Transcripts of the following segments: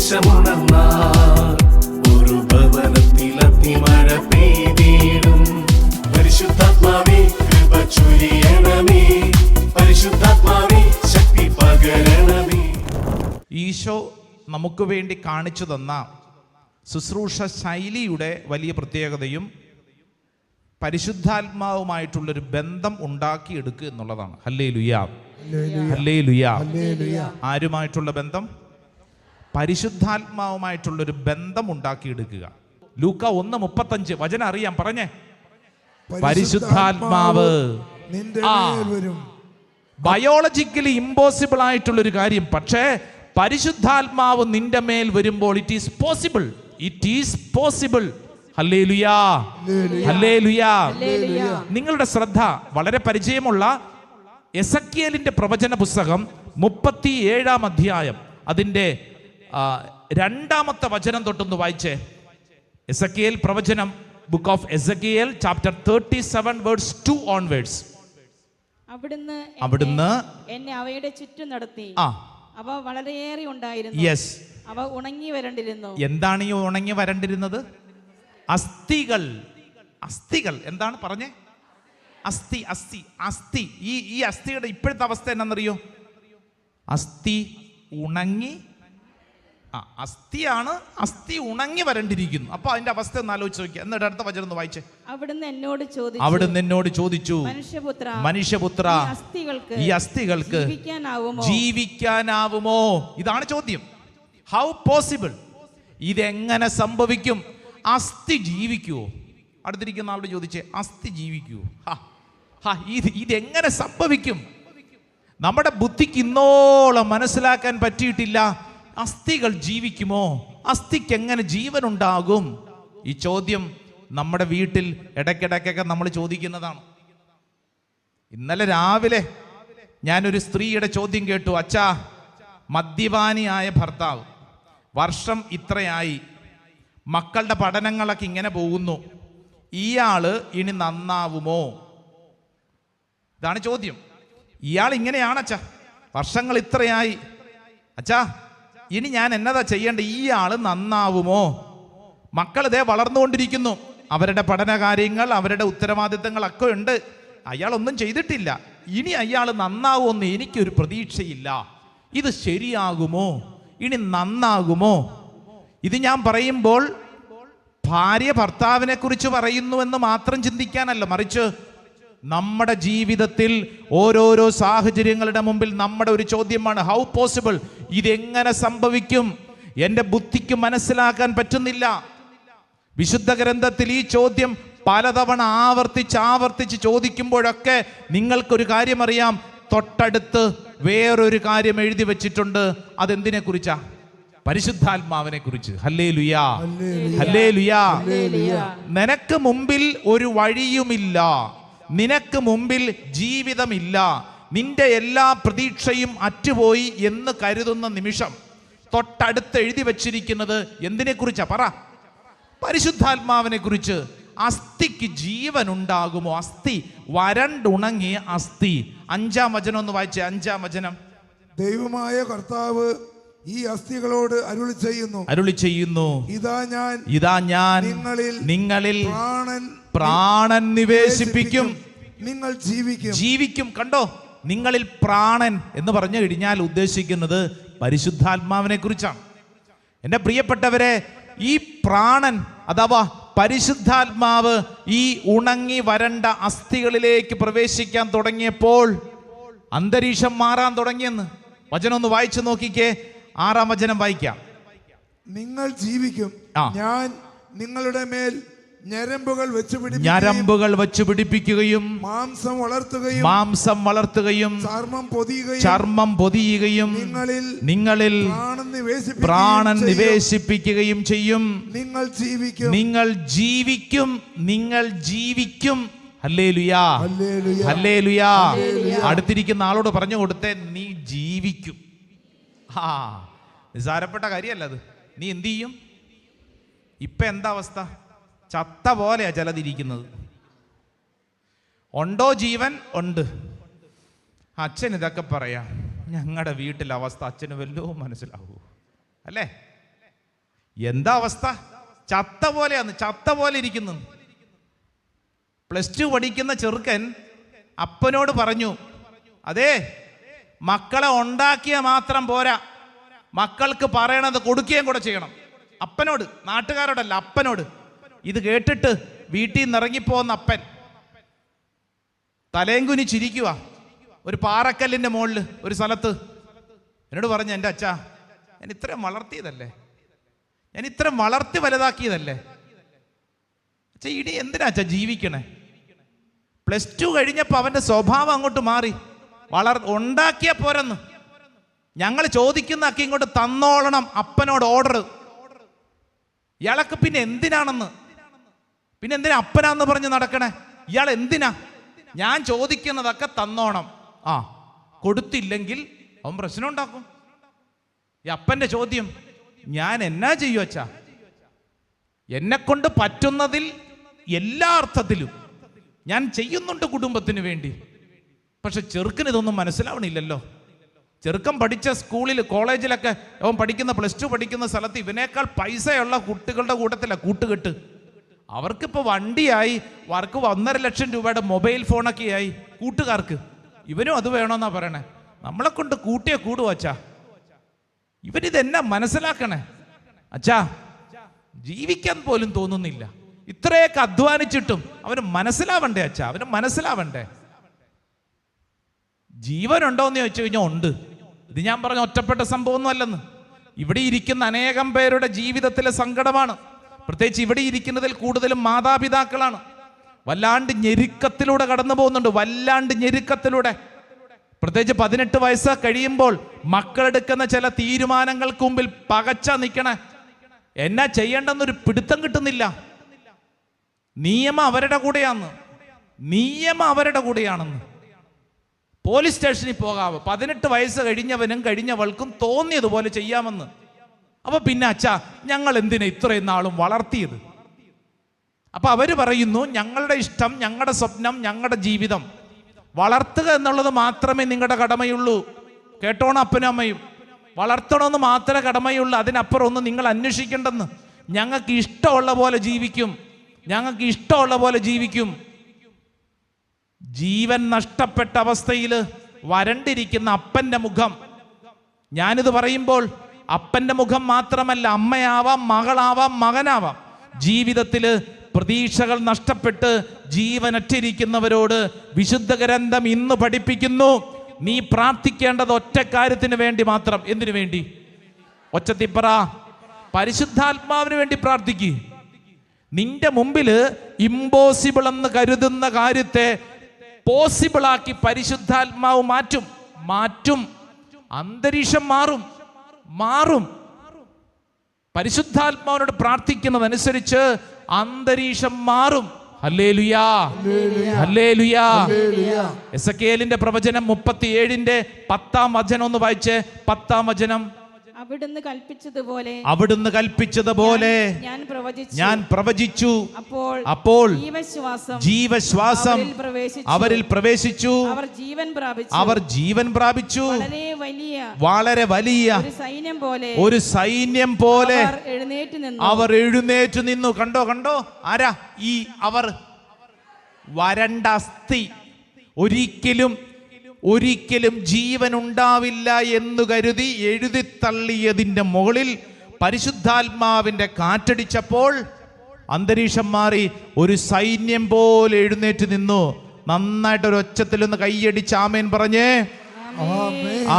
സന്ദേശമുണർന്നാൽ ഒരു ഭവനത്തിൽ അഗ്നിമഴ പെയ്തിടും. പരിശുദ്ധാത്മാവേ കൃപ ചൊരിയണമേ, പരിശുദ്ധാത്മാവേ ശക്തി പകരണമേ. ഈശോ നമുക്ക് വേണ്ടി കാണിച്ചു തന്ന ശുശ്രൂഷ ശൈലിയുടെ വലിയ പ്രത്യേകതയും പരിശുദ്ധാത്മാവുമായിട്ടുള്ളൊരു ബന്ധം ഉണ്ടാക്കിയെടുക്കുക എന്നുള്ളതാണ്. Hallelujah, hallelujah. ആരുമായിട്ടുള്ള ബന്ധം? പരിശുദ്ധാത്മാവുമായിട്ടുള്ളൊരു ബന്ധം ഉണ്ടാക്കിയെടുക്കുക. ലൂക്ക 1:35 വചനം അറിയാം, പറഞ്ഞേ. പരിശുദ്ധാത്മാവ് ബയോളജിക്കലി ഇമ്പോസിബിൾ ആയിട്ടുള്ളൊരു കാര്യം, പക്ഷേ പരിശുദ്ധാത്മാവ് നിന്റെ മേൽ വരുമ്പോൾ it is possible. It is possible. Hallelujah, hallelujah. നിങ്ങളുടെ ശ്രദ്ധ വളരെ പരിചയമുള്ള എസക്കിയേലിന്റെ പ്രവചന പുസ്തകം 37-ാം അധ്യായം അതിന്റെ 2-ാമത്തെ വചനം തൊട്ടൊന്ന് വായിച്ചേ. എസക്കിയേൽ പ്രവചനം, book of Ezekiel chapter 37 verse 2 onwards. അവിടുന്ന് എന്നെ അവയുടെ ചുറ്റും നടത്തി. അവ വളരെയേറെ ഉണ്ടായിരുന്നു. യെസ്, അവ ഉണങ്ങി വരണ്ടിരുന്നു. എന്താണ് ഈ ഉണങ്ങി വരണ്ടിരുന്നത്? അസ്ഥികൾ. അസ്ഥികൾ എന്താണ് പറഞ്ഞേ? അസ്ഥി, അസ്ഥി, അസ്ഥി. ഈ അസ്ഥിയുടെ ഇപ്പോഴത്തെ അവസ്ഥ എന്നാണെന്നറിയോ? അസ്ഥി ഉണങ്ങി, അസ്ഥിയാണ്, അസ്ഥി ഉണങ്ങി വരണ്ടിരിക്കുന്നു. അപ്പൊ അതിന്റെ അവസ്ഥ ഒന്ന് ആലോചിച്ച് നോക്കിയാൽ. എന്നിട്ട് അടുത്ത വചനം ഒന്ന് വായിച്ചേ. അവിടുന്ന് എന്നോട് ചോദിച്ചു, മനുഷ്യപുത്ര, ഈ അസ്ഥികൾക്ക് ജീവിക്കാനാവുമോ? ഇതാണ് ചോദ്യം. How possible? ഇതെങ്ങനെ സംഭവിക്കും? അസ്ഥി ജീവിക്കുവോ? അടുത്തിരിക്കുന്ന ആളോട് ചോദിച്ചേ, അസ്ഥി ജീവിക്കുവോ? ഇതെങ്ങനെ സംഭവിക്കും? നമ്മുടെ ബുദ്ധിക്ക് ഇന്നോളം മനസ്സിലാക്കാൻ പറ്റിയിട്ടില്ല. അസ്ഥികൾ ജീവിക്കുമോ? അസ്ഥിക്ക് എങ്ങനെ ജീവൻ ഉണ്ടാകും? ഈ ചോദ്യം നമ്മുടെ വീട്ടിൽ ഇടയ്ക്കിടയ്ക്കൊക്കെ നമ്മൾ ചോദിക്കുന്നതാണ്. ഇന്നലെ രാവിലെ ഞാനൊരു സ്ത്രീയുടെ ചോദ്യം കേട്ടു. അച്ഛാ, മദ്യപാനിയായ ഭർത്താവ്, വർഷം ഇത്രയായി, മക്കളുടെ പഠനങ്ങളൊക്കെ ഇങ്ങനെ പോകുന്നു, ഇയാള് ഇനി നന്നാവുമോ? ഇതാണ് ചോദ്യം. ഇയാൾ ഇങ്ങനെയാണ് അച്ഛാ, വർഷങ്ങൾ ഇത്രയായി, അച്ഛാ ഇനി ഞാൻ എന്നതാ ചെയ്യേണ്ടത്? ഇയാള് നന്നാവുമോ? മക്കൾ ഇതേ വളർന്നുകൊണ്ടിരിക്കുന്നു, അവരുടെ പഠന കാര്യങ്ങൾ, അവരുടെ ഉത്തരവാദിത്തങ്ങളൊക്കെ ഉണ്ട്, അയാളൊന്നും ചെയ്തിട്ടില്ല. ഇനി അയാൾ നന്നാവുമെന്ന് എനിക്കൊരു പ്രതീക്ഷയില്ല. ഇത് ശരിയാകുമോ? ഇനി നന്നാകുമോ? ഇത് ഞാൻ പറയുമ്പോൾ ഭാര്യ ഭർത്താവിനെ കുറിച്ച് പറയുന്നുവെന്ന് മാത്രം ചിന്തിക്കാനല്ല, മറിച്ച് നമ്മുടെ ജീവിതത്തിൽ ഓരോരോ സാഹചര്യങ്ങളുടെ മുമ്പിൽ നമ്മുടെ ഒരു ചോദ്യമാണ്, ഹൗ പോസിബിൾ? ഇതെങ്ങനെ സംഭവിക്കും? എൻ്റെ ബുദ്ധിക്ക് മനസ്സിലാക്കാൻ പറ്റുന്നില്ല. വിശുദ്ധ ഗ്രന്ഥത്തിൽ ഈ ചോദ്യം പലതവണ ആവർത്തിച്ച് ചോദിക്കുമ്പോഴൊക്കെ നിങ്ങൾക്കൊരു കാര്യം അറിയാം, തൊട്ടടുത്ത് വേറൊരു കാര്യം എഴുതി വെച്ചിട്ടുണ്ട്. അതെന്തിനെ കുറിച്ചാ? പരിശുദ്ധാത്മാവിനെ കുറിച്ച്. ഹല്ലേലൂയാ, ഹല്ലേലൂയാ. നിനക്ക് മുമ്പിൽ ഒരു വഴിയുമില്ല, നിനക്ക് മുമ്പിൽ ജീവിതമില്ല, നിന്റെ എല്ലാ പ്രതീക്ഷയും അറ്റുപോയി എന്ന് കരുതുന്ന നിമിഷം തൊട്ടടുത്ത് എഴുതി വച്ചിരിക്കുന്നത് എന്തിനെ കുറിച്ചാ? പറ. പരിശുദ്ധാത്മാവിനെ കുറിച്ച്. അസ്ഥിക്ക് ജീവൻ ഉണ്ടാകുമോ? അസ്ഥി, വരണ്ടുണങ്ങിയ അസ്ഥി. 5-ാം വചനം ഒന്ന് വായിച്ചേ. 5-ാം വചനം. ദൈവമായ കർത്താവ് ഈ അസ്ഥികളോട് അരുളി ചെയ്യുന്നു, ഇതാ ഞാൻ നിങ്ങളിൽ പ്രാണൻ നിവേശിപ്പിക്കും, നിങ്ങൾ ജീവിക്കും. കണ്ടോ, നിങ്ങളിൽ പ്രാണൻ എന്ന് പറഞ്ഞു കഴിഞ്ഞാൽ ഉദ്ദേശിക്കുന്നത് പരിശുദ്ധാത്മാവിനെ കുറിച്ചാണ്. എൻ്റെ പ്രിയപ്പെട്ടവരെ, ഈ പ്രാണൻ അഥവാ പരിശുദ്ധാത്മാവ് ഈ ഉണങ്ങി വരണ്ട അസ്ഥികളിലേക്ക് പ്രവേശിക്കാൻ തുടങ്ങിയപ്പോൾ അന്തരീക്ഷം മാറാൻ തുടങ്ങിയെന്ന് വചനം ഒന്ന് വായിച്ചു നോക്കിക്കേ. 6-ാം വചനം വായിക്കാം. നിങ്ങൾ ജീവിക്കും, ഞാൻ നിങ്ങളുടെ മേൽ ഞരമ്പുകൾ വെച്ച് പിടിപ്പിക്കുകയും മാംസം വളർത്തുകയും ചർമ്മം പൊതിയുകയും നിങ്ങളിൽ പ്രാണൻ നിവേശിപ്പിക്കുകയും ചെയ്യും. നിങ്ങൾ ജീവിക്കും. ഹല്ലേലൂയാ, ഹല്ലേലൂയാ. അടുത്തിരിക്കുന്ന ആളോട് പറഞ്ഞു കൊടുത്തേ, നീ ജീവിക്കും. നിസാരപ്പെട്ട കാര്യമല്ല അത്. നീ എന്ത് ചെയ്യും? ഇപ്പൊ എന്താ അവസ്ഥ? ചത്ത പോലെയാ ചിലതിരിക്കുന്നത്. ഉണ്ടോ ജീവൻ? ഉണ്ട്. അച്ഛൻ ഇതൊക്കെ പറയാം, ഞങ്ങളുടെ വീട്ടിലെ അവസ്ഥ അച്ഛന് വല്ലോ മനസ്സിലാവൂ അല്ലേ? എന്താ അവസ്ഥ? ചത്ത പോലെയാണ്, ചത്ത പോലെ ഇരിക്കുന്നു. +2 പഠിക്കുന്ന ചെറുക്കൻ അപ്പനോട് പറഞ്ഞു, അതേ മക്കളെ ഉണ്ടാക്കിയ മാത്രം പോരാ, മക്കൾക്ക് പറയണത് കൊടുക്കുകയും കൂടെ ചെയ്യണം. അപ്പനോട്, നാട്ടുകാരോടല്ല, അപ്പനോട്. ഇത് കേട്ടിട്ട് വീട്ടിൽ നിന്ന് ഇറങ്ങിപ്പോകുന്ന അപ്പൻ തലയും കുനിച്ചിരിക്കുക ഒരു പാറക്കല്ലിൻ്റെ മുകളിൽ ഒരു സ്ഥലത്ത്. എന്നോട് പറഞ്ഞു, എൻ്റെ അച്ഛാ, ഞാൻ ഇത്രയും വളർത്തിയതല്ലേ, ഞാൻ ഇത്രയും വളർത്തി വലുതാക്കിയതല്ലേ അച്ഛാ, ഇനി എന്തിനാ അച്ഛാ ജീവിക്കണേ? +2 കഴിഞ്ഞപ്പോൾ അവൻ്റെ സ്വഭാവം അങ്ങോട്ട് മാറി. ഉണ്ടാക്കിയ പോരെന്ന്. ഞങ്ങൾ ചോദിക്കുന്നതൊക്കെ ഇങ്ങോട്ട് തന്നോളണം, അപ്പനോട് ഓർഡർ. ഇയാളൊക്കെ പിന്നെ എന്തിനാണെന്ന്, പിന്നെ എന്തിനാ അപ്പനാന്ന് പറഞ്ഞ് നടക്കണേ? ഇയാൾ എന്തിനാ? ഞാൻ ചോദിക്കുന്നതൊക്കെ തന്നോണം. കൊടുത്തില്ലെങ്കിൽ അവൻ പ്രശ്നം ഉണ്ടാക്കും. ഈ അപ്പൻ്റെ ചോദ്യം, ഞാൻ എന്നാ ചെയ്യൂ അച്ഛാ? എന്നെ കൊണ്ട് പറ്റുന്നതിൽ എല്ലാ അർത്ഥത്തിലും ഞാൻ ചെയ്യുന്നുണ്ട് കുടുംബത്തിന് വേണ്ടി. പക്ഷെ ചെറുക്കന് ഇതൊന്നും മനസ്സിലാവണില്ലല്ലോ. ചെറുക്കൻ പഠിച്ച സ്കൂളിൽ, കോളേജിലൊക്കെ അവൻ പഠിക്കുന്ന +2 പഠിക്കുന്ന സ്ഥലത്ത് ഇവനേക്കാൾ പൈസയുള്ള കുട്ടികളുടെ കൂട്ടത്തില കൂട്ടുകെട്ട്. അവർക്കിപ്പോൾ വണ്ടിയായി, അവർക്ക് 1.5 ലക്ഷം രൂപയുടെ മൊബൈൽ ഫോണൊക്കെ ആയി കൂട്ടുകാർക്ക്. ഇവനും അത് വേണമെന്നാ പറയണേ. നമ്മളെ കൊണ്ട് കൂട്ടിയേ കൂടുവോ അച്ഛാ? ഇവനിതെന്നാ മനസ്സിലാക്കണേ അച്ഛാ? ജീവിക്കാൻ പോലും തോന്നുന്നില്ല. ഇത്രയൊക്കെ അധ്വാനിച്ചിട്ടും അവന് മനസ്സിലാവണ്ടേ അച്ഛാ? അവന് മനസ്സിലാവണ്ടേ? ജീവനുണ്ടോയെന്ന് ചോദിച്ചു കഴിഞ്ഞാൽ ഉണ്ട്. ഇത് ഞാൻ പറഞ്ഞ ഒറ്റപ്പെട്ട സംഭവമൊന്നും അല്ലെന്ന്. ഇവിടെ ഇരിക്കുന്ന അനേകം പേരുടെ ജീവിതത്തിലെ സങ്കടമാണ്. പ്രത്യേകിച്ച് ഇവിടെ ഇരിക്കുന്നതിൽ കൂടുതലും മാതാപിതാക്കളാണ്. വല്ലാണ്ട് ഞെരുക്കത്തിലൂടെ കടന്നു പോകുന്നുണ്ട്, വല്ലാണ്ട് ഞെരുക്കത്തിലൂടെ. പ്രത്യേകിച്ച് 18 വയസ്സ് കഴിയുമ്പോൾ മക്കളെടുക്കുന്ന ചില തീരുമാനങ്ങൾക്ക് മുമ്പിൽ പകച്ച നിൽക്കണേ. എന്നാ ചെയ്യേണ്ടെന്നൊരു പിടുത്തം കിട്ടുന്നില്ല. നിയമം അവരുടെ കൂടെയാന്ന്, നിയമം അവരുടെ കൂടെയാണെന്ന്. പോലീസ് സ്റ്റേഷനിൽ പോകാവോ? 18 വയസ്സ് കഴിഞ്ഞവനും കഴിഞ്ഞവൾക്കും തോന്നിയതുപോലെ ചെയ്യാമെന്ന്. അപ്പൊ പിന്നെ അച്ഛാ, ഞങ്ങൾ എന്തിനാ ഇത്രയും നാളും വളർത്തിയത്? അപ്പൊ അവര് പറയുന്നു, ഞങ്ങളുടെ ഇഷ്ടം, ഞങ്ങളുടെ സ്വപ്നം, ഞങ്ങളുടെ ജീവിതം വളർത്തുക എന്നുള്ളത് മാത്രമേ നിങ്ങളുടെ കടമയുള്ളൂ. കേട്ടോണം അപ്പനും അമ്മയും, വളർത്തണമെന്ന് മാത്രമേ കടമയുള്ളൂ. അതിനപ്പുറം ഒന്നും നിങ്ങൾ അന്വേഷിക്കേണ്ടെന്ന്. ഞങ്ങൾക്ക് ഇഷ്ടമുള്ള പോലെ ജീവിക്കും, ഞങ്ങൾക്ക് ഇഷ്ടമുള്ള പോലെ ജീവിക്കും. ജീവൻ നഷ്ടപ്പെട്ട അവസ്ഥയിൽ വരണ്ടിരിക്കുന്ന അപ്പൻ്റെ മുഖം. ഞാനിത് പറയുമ്പോൾ അപ്പൻ്റെ മുഖം മാത്രമല്ല, അമ്മയാവാം, മകളാവാം, മകനാവാം. ജീവിതത്തിൽ പ്രതീക്ഷകൾ നഷ്ടപ്പെട്ട് ജീവനറ്റിരിക്കുന്നവരോട് വിശുദ്ധ ഗ്രന്ഥം ഇന്ന് പഠിപ്പിക്കുന്നു, നീ പ്രാർത്ഥിക്കേണ്ടത് ഒറ്റ കാര്യത്തിന് വേണ്ടി മാത്രം. എന്തിനു വേണ്ടി? ഒച്ചത്തിപ്പറ. പരിശുദ്ധാത്മാവിന് വേണ്ടി പ്രാർത്ഥിക്കുക. നിന്റെ മുമ്പിൽ ഇമ്പോസിബിൾ എന്ന് കരുതുന്ന കാര്യത്തെ പോസിബിളാക്കി പരിശുദ്ധാത്മാവ് മാറ്റും. അന്തരീക്ഷം മാറും. പരിശുദ്ധാത്മാവിനോട് പ്രാർത്ഥിക്കുന്നതനുസരിച്ച് അന്തരീക്ഷം മാറും. ഹല്ലേലൂയാ, ഹല്ലേലൂയാ. എസെക്കിയേലിന്റെ പ്രവചനം 37-ന്റെ 10-ാം വചനം ഒന്ന് വായിച്ചേ. 10-ാം വചനം. അവിടുന്ന് കൽപ്പിച്ചതുപോലെ ഞാൻ പ്രവചിച്ചു. അപ്പോൾ ജീവശ്വാസം അവരിൽ പ്രവേശിച്ചു. അവർ ജീവൻ പ്രാപിച്ചു. വളരെ വലിയ ഒരു സൈന്യം പോലെ അവർ എഴുന്നേറ്റ് നിന്നു. കണ്ടോ? ആരാ ഈ അവർ? വരണ്ട അസ്ഥി. ഒരിക്കലും ജീവൻ ഉണ്ടാവില്ല എന്ന് കരുതി എഴുതിത്തള്ളിയതിൻ്റെ മുകളിൽ പരിശുദ്ധാത്മാവിൻ്റെ കാറ്റടിച്ചപ്പോൾ അന്തരീക്ഷം മാറി. ഒരു സൈന്യം പോലെ എഴുന്നേറ്റ് നിന്നു. നന്നായിട്ട് ഒരു ഒച്ചത്തിലൊന്ന് കൈയടിച്ച് ആമേൻ പറഞ്ഞേ.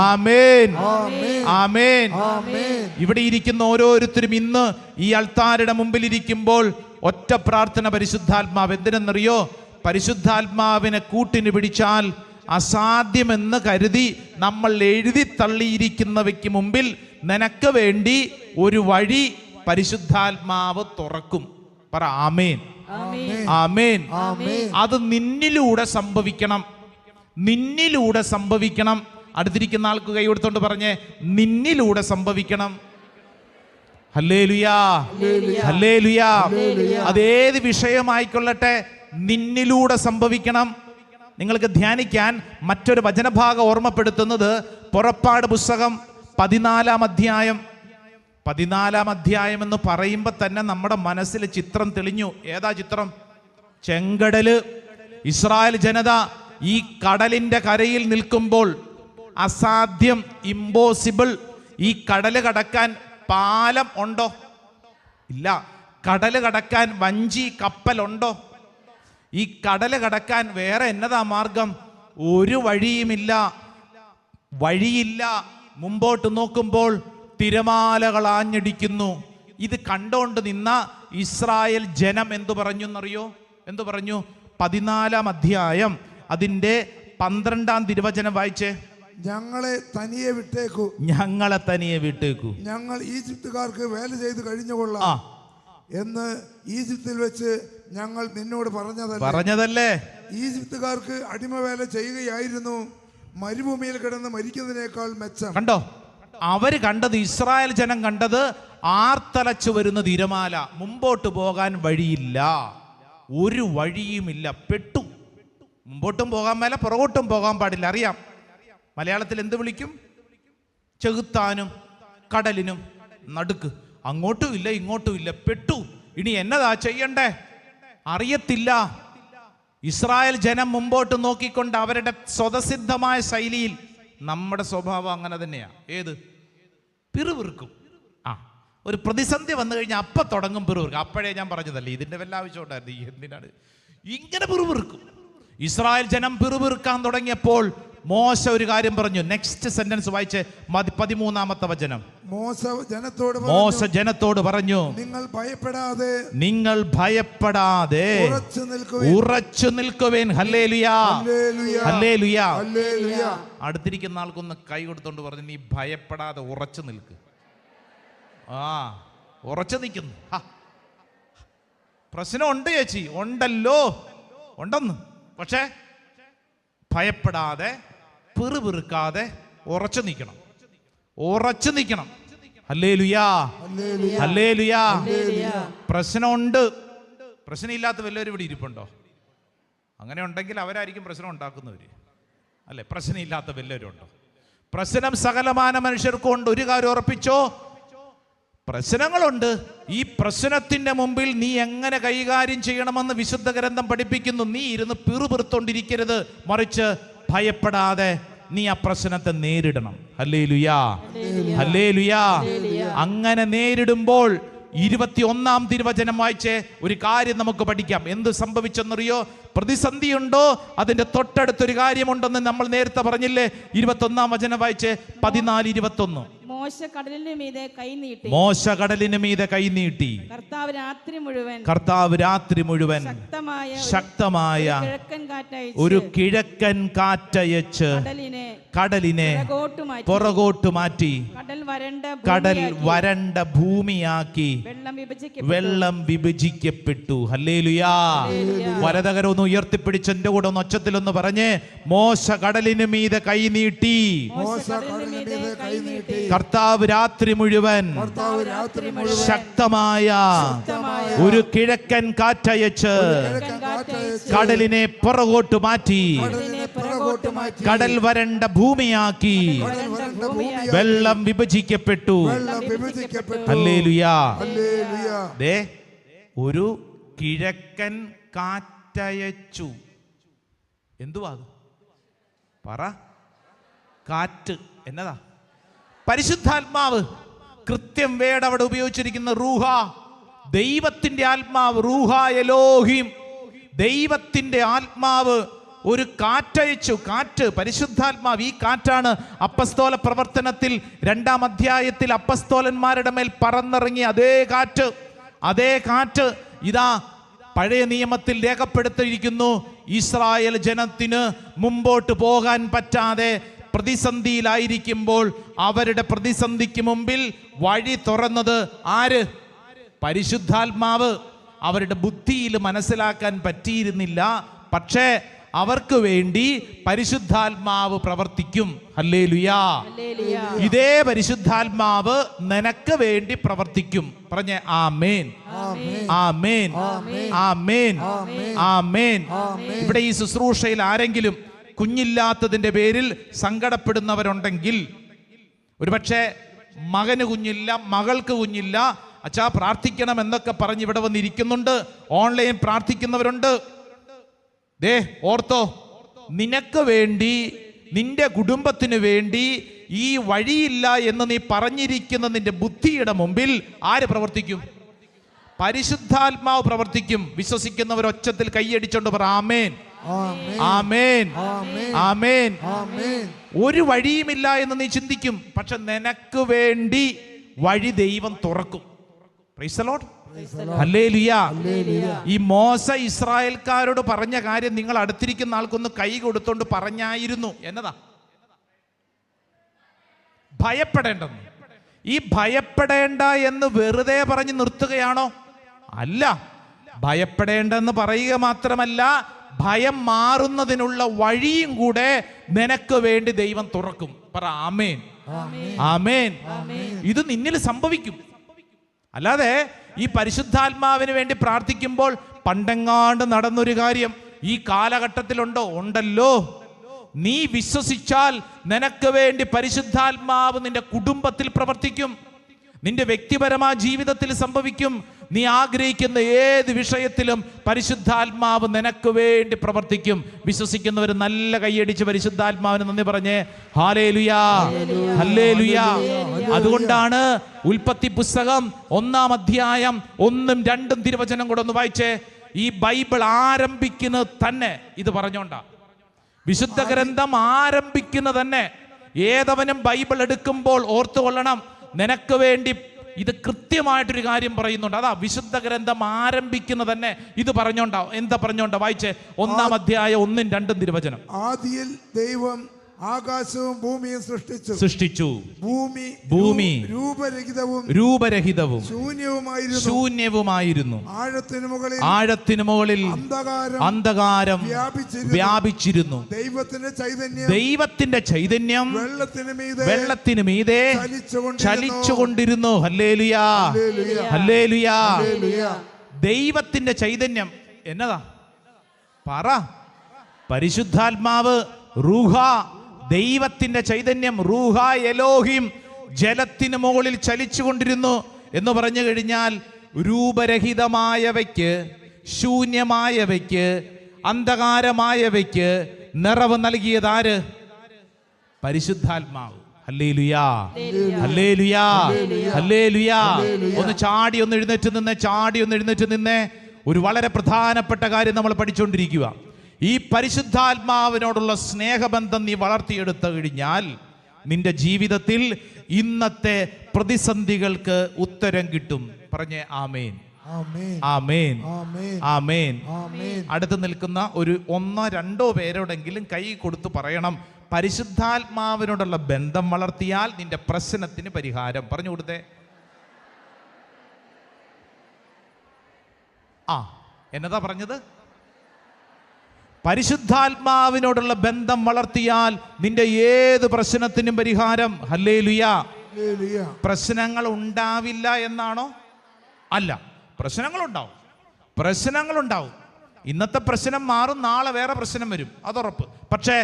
ആമേൻ, ആമേൻ. ഇവിടെ ഇരിക്കുന്ന ഓരോരുത്തരും ഇന്ന് ഈ അൾത്താരുടെ മുമ്പിൽ ഇരിക്കുമ്പോൾ ഒറ്റ പ്രാർത്ഥന, പരിശുദ്ധാത്മാവ്. എന്തിനെന്നറിയോ? പരിശുദ്ധാത്മാവിനെ കൂട്ടിന് പിടിച്ചാൽ അസാധ്യമെന്ന് കരുതി നമ്മൾ എഴുതി തള്ളിയിരിക്കുന്നവയ്ക്ക് മുമ്പിൽ നിനക്ക് വേണ്ടി ഒരു വഴി പരിശുദ്ധാത്മാവ് തുറക്കും. പറ ആമേൻ, ആമേൻ. അത് നിന്നിലൂടെ സംഭവിക്കണം. അടുത്തിരിക്കുന്ന ആൾക്ക് കൈ കൊടുത്തോണ്ട് പറഞ്ഞേ, നിന്നിലൂടെ സംഭവിക്കണം. ഹല്ലേലൂയാ, ഹല്ലേലൂയാ. അതേത് വിഷയമായിക്കൊള്ളട്ടെ, നിന്നിലൂടെ സംഭവിക്കണം. നിങ്ങൾക്ക് ധ്യാനിക്കാൻ മറ്റൊരു വചനഭാഗം ഓർമ്മപ്പെടുത്തുന്നത് പുറപ്പാട് പുസ്തകം 14-ാം അധ്യായം 14-ാം അധ്യായം എന്ന് പറയുമ്പോൾ തന്നെ നമ്മുടെ മനസ്സിൽ ചിത്രം തെളിഞ്ഞു. ഏതാ ചിത്രം? ചെങ്കടല്. ഇസ്രായേൽ ജനത ഈ കടലിന്റെ കരയിൽ നിൽക്കുമ്പോൾ അസാധ്യം, ഇമ്പോസിബിൾ. ഈ കടല് കടക്കാൻ പാലം ഉണ്ടോ? ഇല്ല. കടല് കടക്കാൻ വഞ്ചി, കപ്പലുണ്ടോ? ഈ കടല് കടക്കാൻ വേറെ എന്നതാ മാർഗം? ഒരു വഴിയുമില്ല. വഴിയില്ല. മുമ്പോട്ട് നോക്കുമ്പോൾ തിരമാലകൾ ആഞ്ഞടിക്കുന്നു. ഇത് കണ്ടോണ്ട് നിന്ന ഇസ്രായേൽ ജനം എന്തു പറഞ്ഞു എന്നറിയോ? എന്തു പറഞ്ഞു? 14-ാം അധ്യായം അതിന്റെ 12-ാം തിരുവചനം വായിച്ചേ. ഞങ്ങളെ തനിയെ വിട്ടേക്കൂ, ഞങ്ങളെ തനിയെ വിട്ടേക്കൂ, ഞങ്ങൾ ഈജിപ്തുകാർക്ക് വേല ചെയ്ത് കഴിഞ്ഞുകൊള്ളാം എന്ന് ഈജിപ്തിൽ വെച്ച് ഞങ്ങൾ നിന്നോട് പറഞ്ഞതല്ലേ. ഈജിപ്തുകാർക്ക് അടിമവേല ചെയ്യുകയായിരുന്നു മരുഭൂമിയിൽ കിടന്ന് മരിക്കുന്നതിനേക്കാൾ മെച്ചം. കണ്ടോ? അവര് കണ്ടത്, ഇസ്രായേൽ ജനം കണ്ടത് ആർത്തലച്ചു വരുന്ന തിരമാല. മുമ്പോട്ട് പോകാൻ വഴിയില്ല, ഒരു വഴിയുമില്ല. പെട്ടു. മുമ്പോട്ടും പോകാൻ മേല, പുറകോട്ടും പോകാൻ പാടില്ല. അറിയാം മലയാളത്തിൽ എന്ത് വിളിക്കും? ചെകുത്താനും കടലിനും നടുക്ക്. അങ്ങോട്ടും ഇല്ല ഇങ്ങോട്ടും ഇല്ല. പെട്ടു. ഇനി എന്നതാ ചെയ്യണ്ടേ? അറിയത്തില്ല. ഇസ്രായേൽ ജനം മുമ്പോട്ട് നോക്കിക്കൊണ്ട് അവരുടെ സ്വതസിദ്ധമായ ശൈലിയിൽ, നമ്മുടെ സ്വഭാവം അങ്ങനെ തന്നെയാ. ഏത്? പിറുപിറുക്കും. ഒരു പ്രതിസന്ധി വന്നു കഴിഞ്ഞാൽ അപ്പം തുടങ്ങും പിറുപിറുക്കും. അപ്പോഴേ ഞാൻ പറഞ്ഞതല്ലേ, ഇതിന്റെ വല്ല ആവശ്യം ഉണ്ടായിരുന്നു? എന്തിനാണ് ഇങ്ങനെ പിറുപിറുക്കും? ഇസ്രായേൽ ജനം പിറുപിറുക്കാൻ തുടങ്ങിയപ്പോൾ മോശ ഒരു കാര്യം പറഞ്ഞു. നെക്സ്റ്റ് സെന്റൻസ് വായിച്ച് 13-ാമത്തെ വചനം. മോശ ജനത്തോട് പറഞ്ഞു, നിങ്ങൾ ഭയപ്പെടാതെ ഉറച്ചു നിൽക്കുവേൻ. ഹല്ലേലൂയാ, ഹല്ലേലൂയാ. അടുത്തിരിക്കുന്ന ആൾക്കൊന്ന് കൈ കൊടുത്തോണ്ട് പറഞ്ഞു, നീ ഭയപ്പെടാതെ ഉറച്ചു നിൽക്ക്. ഉറച്ചു നിൽക്കുന്നു. പ്രശ്നമുണ്ട് ചേച്ചി. ഉണ്ടല്ലോ, ഉണ്ടെന്ന്. പക്ഷേ ഭയപ്പെടാതെ, പിറുപിറുക്കാതെ ഉറച്ചു നിൽക്കണം. ഉറച്ചു നിൽക്കണം. ഹല്ലേലൂയാ, ഹല്ലേലൂയാ. പ്രശ്നമുണ്ട്. പ്രശ്നമില്ലാത്ത വല്ലവരും ഇവിടെ ഇരിപ്പുണ്ടോ? അങ്ങനെ ഉണ്ടെങ്കിൽ അവരായിരിക്കും പ്രശ്നം ഉണ്ടാക്കുന്നവര്, അല്ലെ? പ്രശ്നമില്ലാത്ത വല്ലവരും ഉണ്ടോ? പ്രശ്നം സകലമാന മനുഷ്യർക്കും ഉണ്ട്. ഒരു കാര്യം ഉറപ്പിച്ചോ, പ്രശ്നങ്ങളുണ്ട്. ഈ പ്രശ്നത്തിന്റെ മുമ്പിൽ നീ എങ്ങനെ കൈകാര്യം ചെയ്യണമെന്ന് വിശുദ്ധ ഗ്രന്ഥം പഠിപ്പിക്കുന്നു. നീ ഇരുന്ന് പിറുപിറുത്തോണ്ടിരിക്കരുത്, മറിച്ച് ഭയപ്പെടാതെ നീ ആ പ്രശ്നത്തെ നേരിടണം. ഹല്ലേലൂയാ, ഹല്ലേലൂയാ. അങ്ങനെ നേരിടുമ്പോൾ 21-ാം തിരുവചനം വായിച്ചേ. ഒരു കാര്യം നമുക്ക് പഠിക്കാം. എന്ത് സംഭവിച്ചെന്നറിയോ? പ്രതിസന്ധിയുണ്ടോ? അതിന്റെ തൊട്ടടുത്തൊരു കാര്യമുണ്ടെന്ന് നമ്മൾ നേരത്തെ പറഞ്ഞില്ലേ? 21-ാം വചനം വായിച്ചേ. 14-21. മോശ കടലിന് മീതെ കൈ നീട്ടി. കർത്താവ് രാത്രി മുഴുവൻ ശക്തമായ ഒരു കിഴക്കൻ കാറ്റയച്ച് കടലിനെ പുറകോട്ട് മാറ്റി കടൽ വരണ്ട ഭൂമിയാക്കി വെള്ളം വിഭജിക്കപ്പെട്ടു. ഹല്ലേലൂയാ. വലതുകരം ഒന്ന് ഉയർത്തിപ്പിടിച്ച് എന്റെ കൂടെ ഒന്ന് ഒച്ചത്തിലൊന്ന് പറഞ്ഞേ. മോശ കടലിന് മീതെ കൈ നീട്ടി. കർത്താവ് രാത്രി മുഴുവൻ ശക്തമായ ഒരു കിഴക്കൻ കാറ്റയച്ച് കടലിനെ പുറകോട്ട് മാറ്റി കടൽ വരണ്ട ഭൂമിയാക്കി വെള്ളം വിഭജിക്കപ്പെട്ടു. ഹല്ലേലൂയാ. ദേ, ഒരു കിഴക്കൻ കാറ്റയച്ചു. എന്തുവാ അത്? പറ. കാറ്റ് എന്നതാ? പരിശുദ്ധാത്മാവ്. കൃത്യം വേട് അവിടെ ഉപയോഗിച്ചിരിക്കുന്ന റൂഹ, ദൈവത്തിന്റെ ആത്മാവ്. റൂഹ എലോഹിം, ദൈവത്തിന്റെ ആത്മാവ് ഒരു കാറ്റയച്ചു. കാറ്റ്, പരിശുദ്ധാത്മാവ്. ഈ കാറ്റാണ് അപ്പസ്തോല പ്രവർത്തനത്തിൽ 2-ാം അധ്യായത്തിൽ അപ്പസ്തോലന്മാരുടെ മേൽ പറന്നിറങ്ങിയ അതേ കാറ്റ് ഇതാ പഴയ നിയമത്തിൽ രേഖപ്പെടുത്തിയിരിക്കുന്നു. ഇസ്രായേൽ ജനത്തിന് മുമ്പോട്ട് പോകാൻ പറ്റാതെ പ്രതിസന്ധിയിലായിരിക്കുമ്പോൾ അവരുടെ പ്രതിസന്ധിക്ക് മുമ്പിൽ വഴി തുറന്നത് ആര്? പരിശുദ്ധാത്മാവ്. അവരുടെ ബുദ്ധിയിൽ മനസ്സിലാക്കാൻ പറ്റിയിരുന്നില്ല, പക്ഷേ അവർക്ക് വേണ്ടി പരിശുദ്ധാത്മാവ് പ്രവർത്തിക്കും. ഹല്ലേലൂയാ. ഇതേ പരിശുദ്ധാത്മാവ് നിനക്ക് വേണ്ടി പ്രവർത്തിക്കും. പറഞ്ഞേ ആമേൻ, ആമേൻ, ആമേൻ, ആമേൻ. ഇവിടെ ഈ ശുശ്രൂഷയിൽ ആരെങ്കിലും കുഞ്ഞില്ലാത്തതിന്റെ പേരിൽ സങ്കടപ്പെടുന്നവരുണ്ടെങ്കിൽ, ഒരുപക്ഷെ മകന് കുഞ്ഞില്ല, മകൾക്ക് കുഞ്ഞില്ല, അച്ഛാ പ്രാർത്ഥിക്കണം എന്നൊക്കെ പറഞ്ഞ് ഇവിടെ വന്നിരിക്കുന്നുണ്ട്. ഓൺലൈൻ പ്രാർത്ഥിക്കുന്നവരുണ്ട്. ദേ ഓർത്തോ, നിനക്ക് വേണ്ടി, നിന്റെ കുടുംബത്തിന് വേണ്ടി ഈ വഴിയില്ല എന്ന് നീ പറഞ്ഞിരിക്കുന്ന നിന്റെ ബുദ്ധിയുടെ മുമ്പിൽ ആര് പ്രവർത്തിക്കും? പരിശുദ്ധാത്മാവ് പ്രവർത്തിക്കും. വിശ്വസിക്കുന്നവർ ഒച്ചത്തിൽ കൈയടിച്ചോണ്ട് പറ ആമേൻ, ആമേൻ, ആമേൻ. ഒരു വഴിയുമില്ല എന്ന് നീ ചിന്തിക്കും, പക്ഷെ നിനക്ക് വേണ്ടി വഴി ദൈവം തുറക്കും. Praise the Lord, hallelujah. ഈ മോശ ഇസ്രായേൽക്കാരോട് പറഞ്ഞ കാര്യം നിങ്ങൾ അടുത്തിരിക്കുന്ന ആൾക്കൊന്ന് കൈ കൊടുത്തോണ്ട് പറഞ്ഞായിരുന്നു. എന്നതാ? ഭയപ്പെടേണ്ടെന്ന്. ഈ ഭയപ്പെടേണ്ട എന്ന് വെറുതെ പറഞ്ഞ് നിർത്തുകയാണോ? അല്ല. ഭയപ്പെടേണ്ടെന്ന് പറയുക മാത്രമല്ല, ഭയം മാറുന്നതിനുള്ള വഴിയും കൂടെ നിനക്ക് വേണ്ടി ദൈവം തുറക്കും. പറ ആമേൻ, ആമേൻ. ഇത് നിന്നിൽ സംഭവിക്കും. അല്ലാതെ ഈ പരിശുദ്ധാത്മാവിന് വേണ്ടി പ്രാർത്ഥിക്കുമ്പോൾ പണ്ടെങ്ങാണ്ട് നടന്നൊരു കാര്യം ഈ കാലഘട്ടത്തിലുണ്ടോ? ഉണ്ടല്ലോ. നീ വിശ്വസിച്ചാൽ നിനക്ക് വേണ്ടി പരിശുദ്ധാത്മാവ് നിന്റെ കുടുംബത്തിൽ പ്രവർത്തിക്കും, നിന്റെ വ്യക്തിപരമായ ജീവിതത്തിൽ സംഭവിക്കും. നീ ആഗ്രഹിക്കുന്ന ഏത് വിഷയത്തിലും പരിശുദ്ധാത്മാവ് നിനക്ക് വേണ്ടി പ്രവർത്തിക്കും. വിശ്വസിക്കുന്നവർ നല്ല കൈയടിച്ച് പരിശുദ്ധാത്മാവിന് നന്ദി പറഞ്ഞേ ഹല്ലേലൂയാ, ഹല്ലേലൂയാ. അതുകൊണ്ടാണ് ഉൽപ്പത്തി പുസ്തകം 1-ാം അധ്യായം 1-ഉം 2-ഉം തിരുവചനം കൂടെ ഒന്ന് വായിച്ചേ. ഈ ബൈബിൾ ആരംഭിക്കുന്നത് തന്നെ ഇത് പറഞ്ഞോണ്ടാ. വിശുദ്ധ ഗ്രന്ഥം ആരംഭിക്കുന്നത് തന്നെ, ഏതവനും ബൈബിൾ എടുക്കുമ്പോൾ ഓർത്തുകൊള്ളണം, നിനക്ക് വേണ്ടി ഇത് കൃത്യമായിട്ടൊരു കാര്യം പറയുന്നുണ്ട്. അതാ വിശുദ്ധ ഗ്രന്ഥം ആരംഭിക്കുന്നത് തന്നെ ഇത് പറഞ്ഞോണ്ടാ. എന്താ പറഞ്ഞോണ്ടാ? വായിച്ചേ 1-ാം അധ്യായം 1-ഉം 2-ഉം തിരുവചനം. ആദിയിൽ ദൈവം ആകാശവും ഭൂമിയും സൃഷ്ടിച്ചു. ഭൂമി രൂപരഹിതവും ശൂന്യവുമായിരുന്നു. ആഴത്തിനു മുകളിൽ അന്ധകാരം വ്യാപിച്ചിരുന്നു. ദൈവത്തിന്റെ ചൈതന്യം വെള്ളത്തിന് മീതെ ചലിച്ചുകൊണ്ടിരുന്നു. ഹല്ലേലൂയാ, ഹല്ലേലൂയാ. ദൈവത്തിന്റെ ചൈതന്യം എന്നതാ? പറ. പരിശുദ്ധാത്മാവ്, റൂഹ, ദൈവത്തിന്റെ ചൈതന്യം, റൂഹ എലോഹിം, ജലത്തിന് മുകളിൽ ചലിച്ചുകൊണ്ടിരുന്നു എന്ന് പറഞ്ഞു കഴിഞ്ഞാൽ രൂപരഹിതമായവയ്ക്ക്, ശൂന്യമായവയ്ക്ക്, അന്ധകാരമായവയ്ക്ക് നിറവ് നൽകിയത് ആര്? പരിശുദ്ധാത്മാവ്. ഹല്ലേലൂയാ, ഹല്ലേലൂയാ, ഹല്ലേലൂയാ. ഒന്ന് ചാടി ഒന്ന് എഴുന്നേറ്റ് നിന്നേ, ചാടി ഒന്ന് എഴുന്നേറ്റ് നിന്നേ. ഒരു വളരെ പ്രധാനപ്പെട്ട കാര്യം നമ്മൾ പഠിച്ചുകൊണ്ടിരിക്കുക. ഈ പരിശുദ്ധാത്മാവിനോടുള്ള സ്നേഹബന്ധം നീ വളർത്തിയെടുത്തു കഴിഞ്ഞാൽ നിന്റെ ജീവിതത്തിൽ ഇന്നത്തെ പ്രതിസന്ധികൾക്ക് ഉത്തരം കിട്ടും. പറഞ്ഞേ ആമേൻ, ആമേൻ, ആമേൻ. അടുത്ത് നിൽക്കുന്ന ഒരു 1-2 പേരോടെങ്കിലും കൈ കൊടുത്ത് പറയണം, പരിശുദ്ധാത്മാവിനോടുള്ള ബന്ധം വളർത്തിയാൽ നിന്റെ പ്രശ്നത്തിന് പരിഹാരം. പറഞ്ഞു കൊടുത്തേ. എന്നതാ പറഞ്ഞത്? പരിശുദ്ധാത്മാവിനോടുള്ള ബന്ധം വളർത്തിയാൽ നിന്റെ ഏത് പ്രശ്നത്തിനും പരിഹാരം. ഹല്ലേലൂയാ. പ്രശ്നങ്ങൾ ഉണ്ടാവില്ല എന്നാണോ? അല്ല, പ്രശ്നങ്ങളുണ്ടാവും, പ്രശ്നങ്ങളുണ്ടാവും. ഇന്നത്തെ പ്രശ്നം മാറും, നാളെ വേറെ പ്രശ്നം വരും, അതുറപ്പ്. പക്ഷേ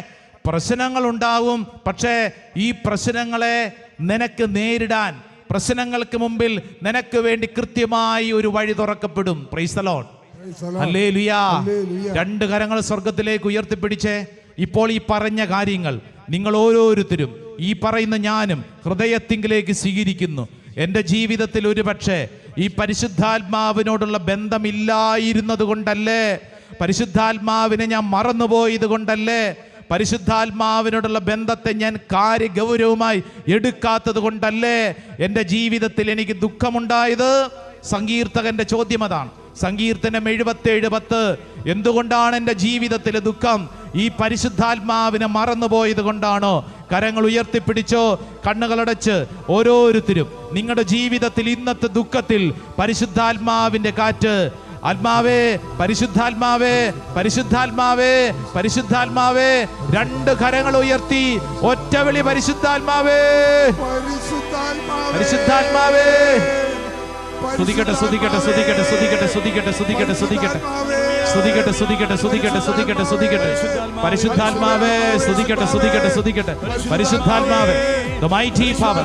പ്രശ്നങ്ങൾ ഉണ്ടാവും. പക്ഷേ ഈ പ്രശ്നങ്ങളെ നിനക്ക് നേരിടാൻ, പ്രശ്നങ്ങൾക്ക് മുമ്പിൽ നിനക്ക് വേണ്ടി കൃത്യമായി ഒരു വഴി തുറക്കപ്പെടും. പ്രൈസ് ദി ലോർഡ്, ഹല്ലേലൂയാ. 2 കരങ്ങൾ സ്വർഗത്തിലേക്ക് ഉയർത്തിപ്പിടിച്ചേ. ഇപ്പോൾ ഈ പറഞ്ഞ കാര്യങ്ങൾ നിങ്ങൾ ഓരോരുത്തരും, ഈ പറയുന്ന ഞാനും ഹൃദയത്തിങ്കിലേക്ക് സ്വീകരിക്കുന്നു. എൻ്റെ ജീവിതത്തിൽ ഒരു പക്ഷേ ഈ പരിശുദ്ധാത്മാവിനോടുള്ള ബന്ധമില്ലായിരുന്നത് കൊണ്ടല്ലേ, പരിശുദ്ധാത്മാവിനെ ഞാൻ മറന്നുപോയത് കൊണ്ടല്ലേ, പരിശുദ്ധാത്മാവിനോടുള്ള ബന്ധത്തെ ഞാൻ കാര്യഗൗരവമായി എടുക്കാത്തത് കൊണ്ടല്ലേ എൻ്റെ ജീവിതത്തിൽ എനിക്ക് ദുഃഖമുണ്ടായത്. സങ്കീർത്തകന്റെ ചോദ്യം അതാണ്. സങ്കീർത്തനം 77:10. എന്തുകൊണ്ടാണ് എൻ്റെ ജീവിതത്തിലെ ദുഃഖം? ഈ പരിശുദ്ധാത്മാവിനെ മറന്നുപോയത് കൊണ്ടാണോ? കരങ്ങൾ ഉയർത്തിപ്പിടിച്ചോ, കണ്ണുകളടച്ച് ഓരോരുത്തരും നിങ്ങളുടെ ജീവിതത്തിൽ ഇന്നത്തെ ദുഃഖത്തിൽ പരിശുദ്ധാത്മാവിന്റെ കാറ്റ്. ആത്മാവേ, പരിശുദ്ധാത്മാവേ, പരിശുദ്ധാത്മാവേ, പരിശുദ്ധാത്മാവേ. 2 കരങ്ങൾ ഉയർത്തി ഒറ്റ വിളി, പരിശുദ്ധാത്മാവേ, പരിശുദ്ധാത്മാവേ. സ്തുതിക്കട്ടെ, സ്തുതിക്കട്ടെ, സ്തുതിക്കട്ടെ, സ്തുതിക്കട്ടെ, സ്തുതിക്കട്ടെ, സ്തുതിക്കട്ടെ, സ്തുതിക്കട്ടെ, സ്തുതിക്കട്ടെ, സ്തുതിക്കട്ടെ, സ്തുതിക്കട്ടെ, സ്തുതിക്കട്ടെ, സ്തുതിക്കട്ടെ. പരിശുദ്ധാത്മാവേ, സ്തുതിക്കട്ടെ, സ്തുതിക്കട്ടെ, സ്തുതിക്കട്ടെ. പരിശുദ്ധാത്മാവേ, the mighty power,